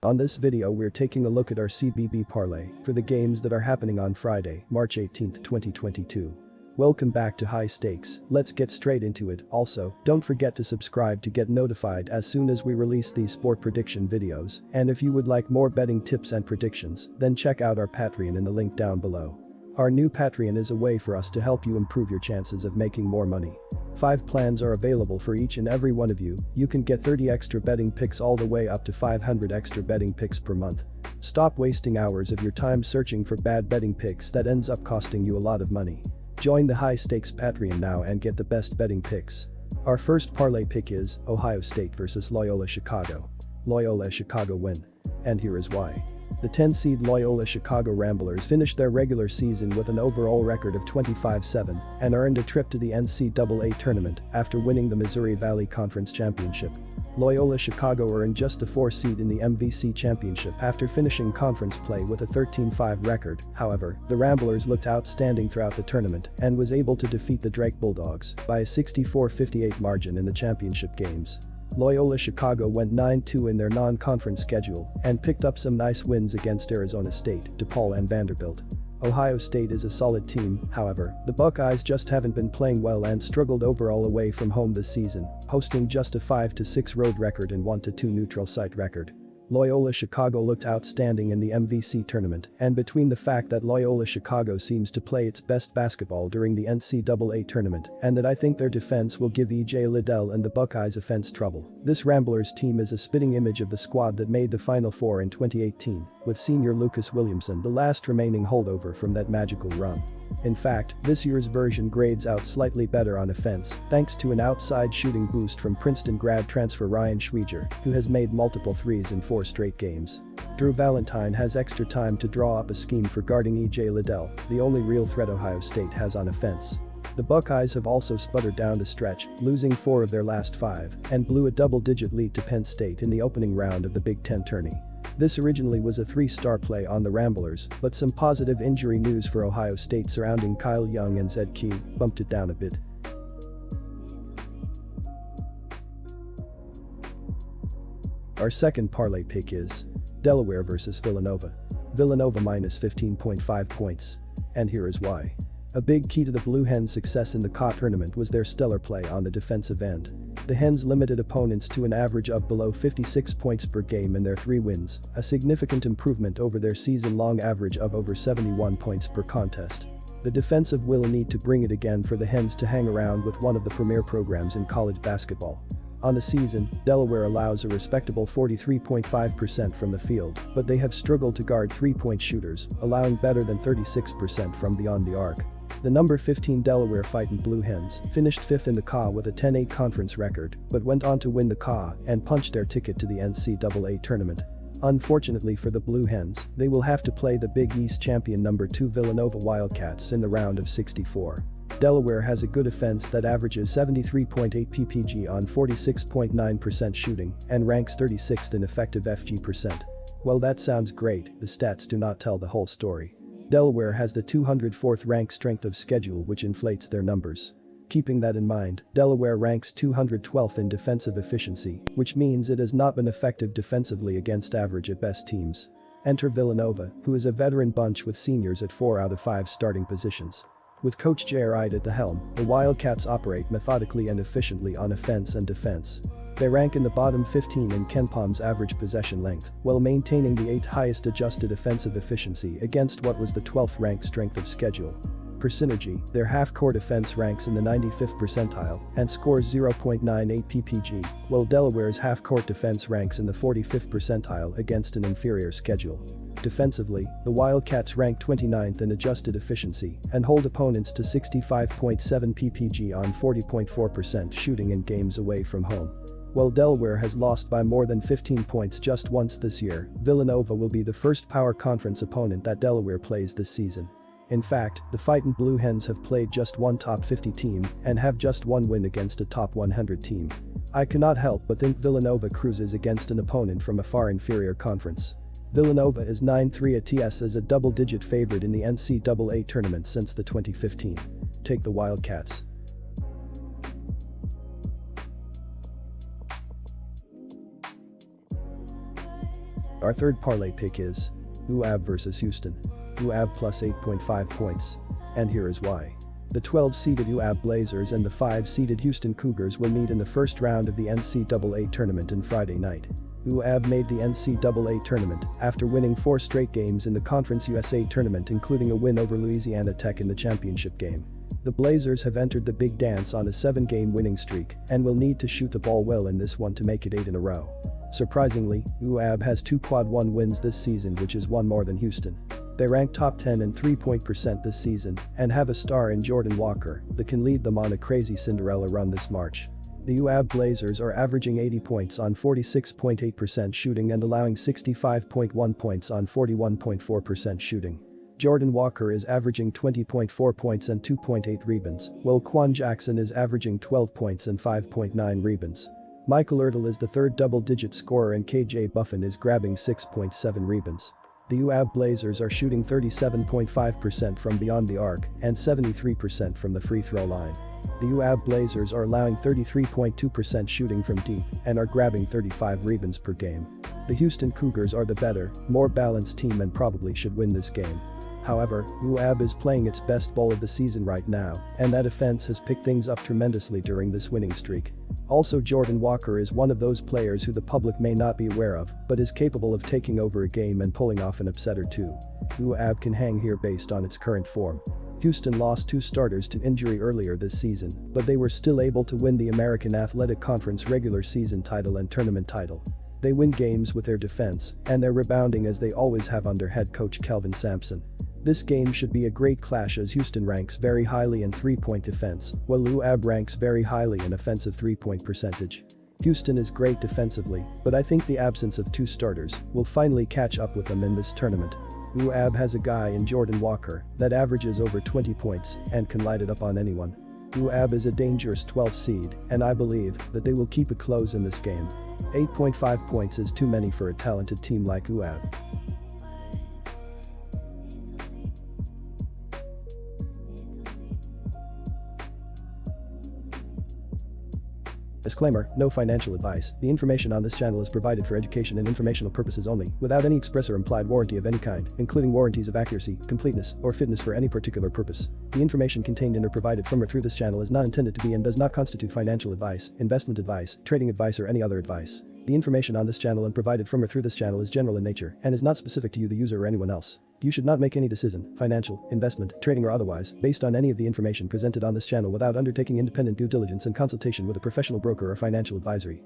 On this video we're taking a look at our CBB Parlay for the games that are happening on Friday, March 18, 2022. Welcome back to High Stakes, let's get straight into it. Also, don't forget to subscribe to get notified as soon as we release these sport prediction videos, and if you would like more betting tips and predictions, then check out our Patreon in the link down below. Our new Patreon is a way for us to help you improve your chances of making more money. 5 plans are available for each and every one of you. You can get 30 extra betting picks all the way up to 500 extra betting picks per month. Stop wasting hours of your time searching for bad betting picks that ends up costing you a lot of money. Join the High Stakes Patreon now and get the best betting picks. Our first parlay pick is Ohio State versus Loyola Chicago. Loyola Chicago win. And here is why. The 10-seed Loyola Chicago Ramblers finished their regular season with an overall record of 25-7 and earned a trip to the NCAA tournament after winning the Missouri Valley Conference Championship. Loyola Chicago earned just the 4th seed in the MVC Championship after finishing conference play with a 13-5 record. However, the Ramblers looked outstanding throughout the tournament and was able to defeat the Drake Bulldogs by a 64-58 margin in the championship games. Loyola Chicago went 9-2 in their non-conference schedule and picked up some nice wins against Arizona State, DePaul and Vanderbilt. Ohio State is a solid team, however, the Buckeyes just haven't been playing well and struggled overall away from home this season, posting just a 5-6 road record and 1-2 neutral site record. Loyola Chicago looked outstanding in the MVC tournament, and between the fact that Loyola Chicago seems to play its best basketball during the NCAA tournament and that I think their defense will give E.J. Liddell and the Buckeyes offense trouble, this Ramblers team is a spitting image of the squad that made the Final Four in 2018, with senior Lucas Williamson the last remaining holdover from that magical run. In fact, this year's version grades out slightly better on offense thanks to an outside shooting boost from Princeton grad transfer Ryan Schweiger, who has made multiple threes in 4 straight games. Drew Valentine has extra time to draw up a scheme for guarding E.J. Liddell, the only real threat Ohio State has on offense. The Buckeyes have also sputtered down the stretch, losing 4 of their last 5, and blew a double-digit lead to Penn State in the opening round of the Big Ten tourney. This originally was a 3-star play on the Ramblers, but some positive injury news for Ohio State surrounding Kyle Young and Zed Key bumped it down a bit. Our second parlay pick is Delaware versus Villanova. Villanova minus 15.5 points. And here is why. A big key to the Blue Hens' success in the CAA tournament was their stellar play on the defensive end. The Hens limited opponents to an average of below 56 points per game in their 3 wins, a significant improvement over their season-long average of over 71 points per contest. The defensive will need to bring it again for the Hens to hang around with one of the premier programs in college basketball. On the season, Delaware allows a respectable 43.5% from the field, but they have struggled to guard 3-point shooters, allowing better than 36% from beyond the arc. The number 15 Delaware Fightin' Blue Hens finished 5th in the CAA with a 10-8 conference record, but went on to win the CAA and punch their ticket to the NCAA tournament. Unfortunately for the Blue Hens, they will have to play the Big East champion number 2 Villanova Wildcats in the round of 64. Delaware has a good offense that averages 73.8 ppg on 46.9% shooting and ranks 36th in effective FG percent. Well, that sounds great, the stats do not tell the whole story. Delaware has the 204th ranked strength of schedule, which inflates their numbers. Keeping that in mind, Delaware ranks 212th in defensive efficiency, which means it has not been effective defensively against average at best teams. Enter Villanova, who is a veteran bunch with seniors at 4 out of 5 starting positions. With Coach J.R. Ide at the helm, the Wildcats operate methodically and efficiently on offense and defense. They rank in the bottom 15 in KenPom's average possession length, while maintaining the 8th highest adjusted offensive efficiency against what was the 12th ranked strength of schedule. Per synergy, their half-court offense ranks in the 95th percentile and scores 0.98 ppg, while Delaware's half-court defense ranks in the 45th percentile against an inferior schedule. Defensively, the Wildcats rank 29th in adjusted efficiency and hold opponents to 65.7 ppg on 40.4% shooting in games away from home. While Delaware has lost by more than 15 points just once this year, Villanova will be the first power conference opponent that Delaware plays this season. In fact, the Fightin' Blue Hens have played just one top 50 team and have just one win against a top 100 team. I cannot help but think Villanova cruises against an opponent from a far inferior conference. Villanova is 9-3 ATS as a double-digit favorite in the NCAA tournament since the 2015. Take the Wildcats. Our third parlay pick is UAB versus Houston. UAB plus 8.5 points. And here is why. The 12-seeded UAB Blazers and the 5-seeded Houston Cougars will meet in the first round of the NCAA tournament on Friday night. UAB made the NCAA tournament after winning 4 straight games in the Conference USA tournament, including a win over Louisiana Tech in the championship game. The Blazers have entered the big dance on a 7-game winning streak and will need to shoot the ball well in this one to make it 8 in a row. Surprisingly, UAB has 2 quad 1 wins this season, which is one more than Houston. They rank top 10 in 3-point percent this season and have a star in Jordan Walker that can lead them on a crazy Cinderella run this March. The UAB Blazers are averaging 80 points on 46.8% shooting and allowing 65.1 points on 41.4% shooting. Jordan Walker is averaging 20.4 points and 2.8 rebounds, while Quan Jackson is averaging 12 points and 5.9 rebounds. Michael Ertel is the third double-digit scorer and KJ Buffin is grabbing 6.7 rebounds. The UAB Blazers are shooting 37.5% from beyond the arc and 73% from the free throw line. The UAB Blazers are allowing 33.2% shooting from deep and are grabbing 35 rebounds per game. The Houston Cougars are the better, more balanced team and probably should win this game. However, UAB is playing its best ball of the season right now, and that offense has picked things up tremendously during this winning streak. Also, Jordan Walker is one of those players who the public may not be aware of, but is capable of taking over a game and pulling off an upset or two. UAB can hang here based on its current form. Houston lost 2 starters to injury earlier this season, but they were still able to win the American Athletic Conference regular season title and tournament title. They win games with their defense, and they're rebounding as they always have under head coach Kelvin Sampson. This game should be a great clash as Houston ranks very highly in 3-point defense, while UAB ranks very highly in offensive 3-point percentage. Houston is great defensively, but I think the absence of 2 starters will finally catch up with them in this tournament. UAB has a guy in Jordan Walker that averages over 20 points and can light it up on anyone. UAB is a dangerous 12th seed, and I believe that they will keep it close in this game. 8.5 points is too many for a talented team like UAB. Disclaimer, no financial advice. The information on this channel is provided for education and informational purposes only, without any express or implied warranty of any kind, including warranties of accuracy, completeness, or fitness for any particular purpose. The information contained in or provided from or through this channel is not intended to be and does not constitute financial advice, investment advice, trading advice, or any other advice. The information on this channel and provided from or through this channel is general in nature and is not specific to you, the user, or anyone else. You should not make any decision, financial, investment, trading, or otherwise, based on any of the information presented on this channel without undertaking independent due diligence and consultation with a professional broker or financial advisory.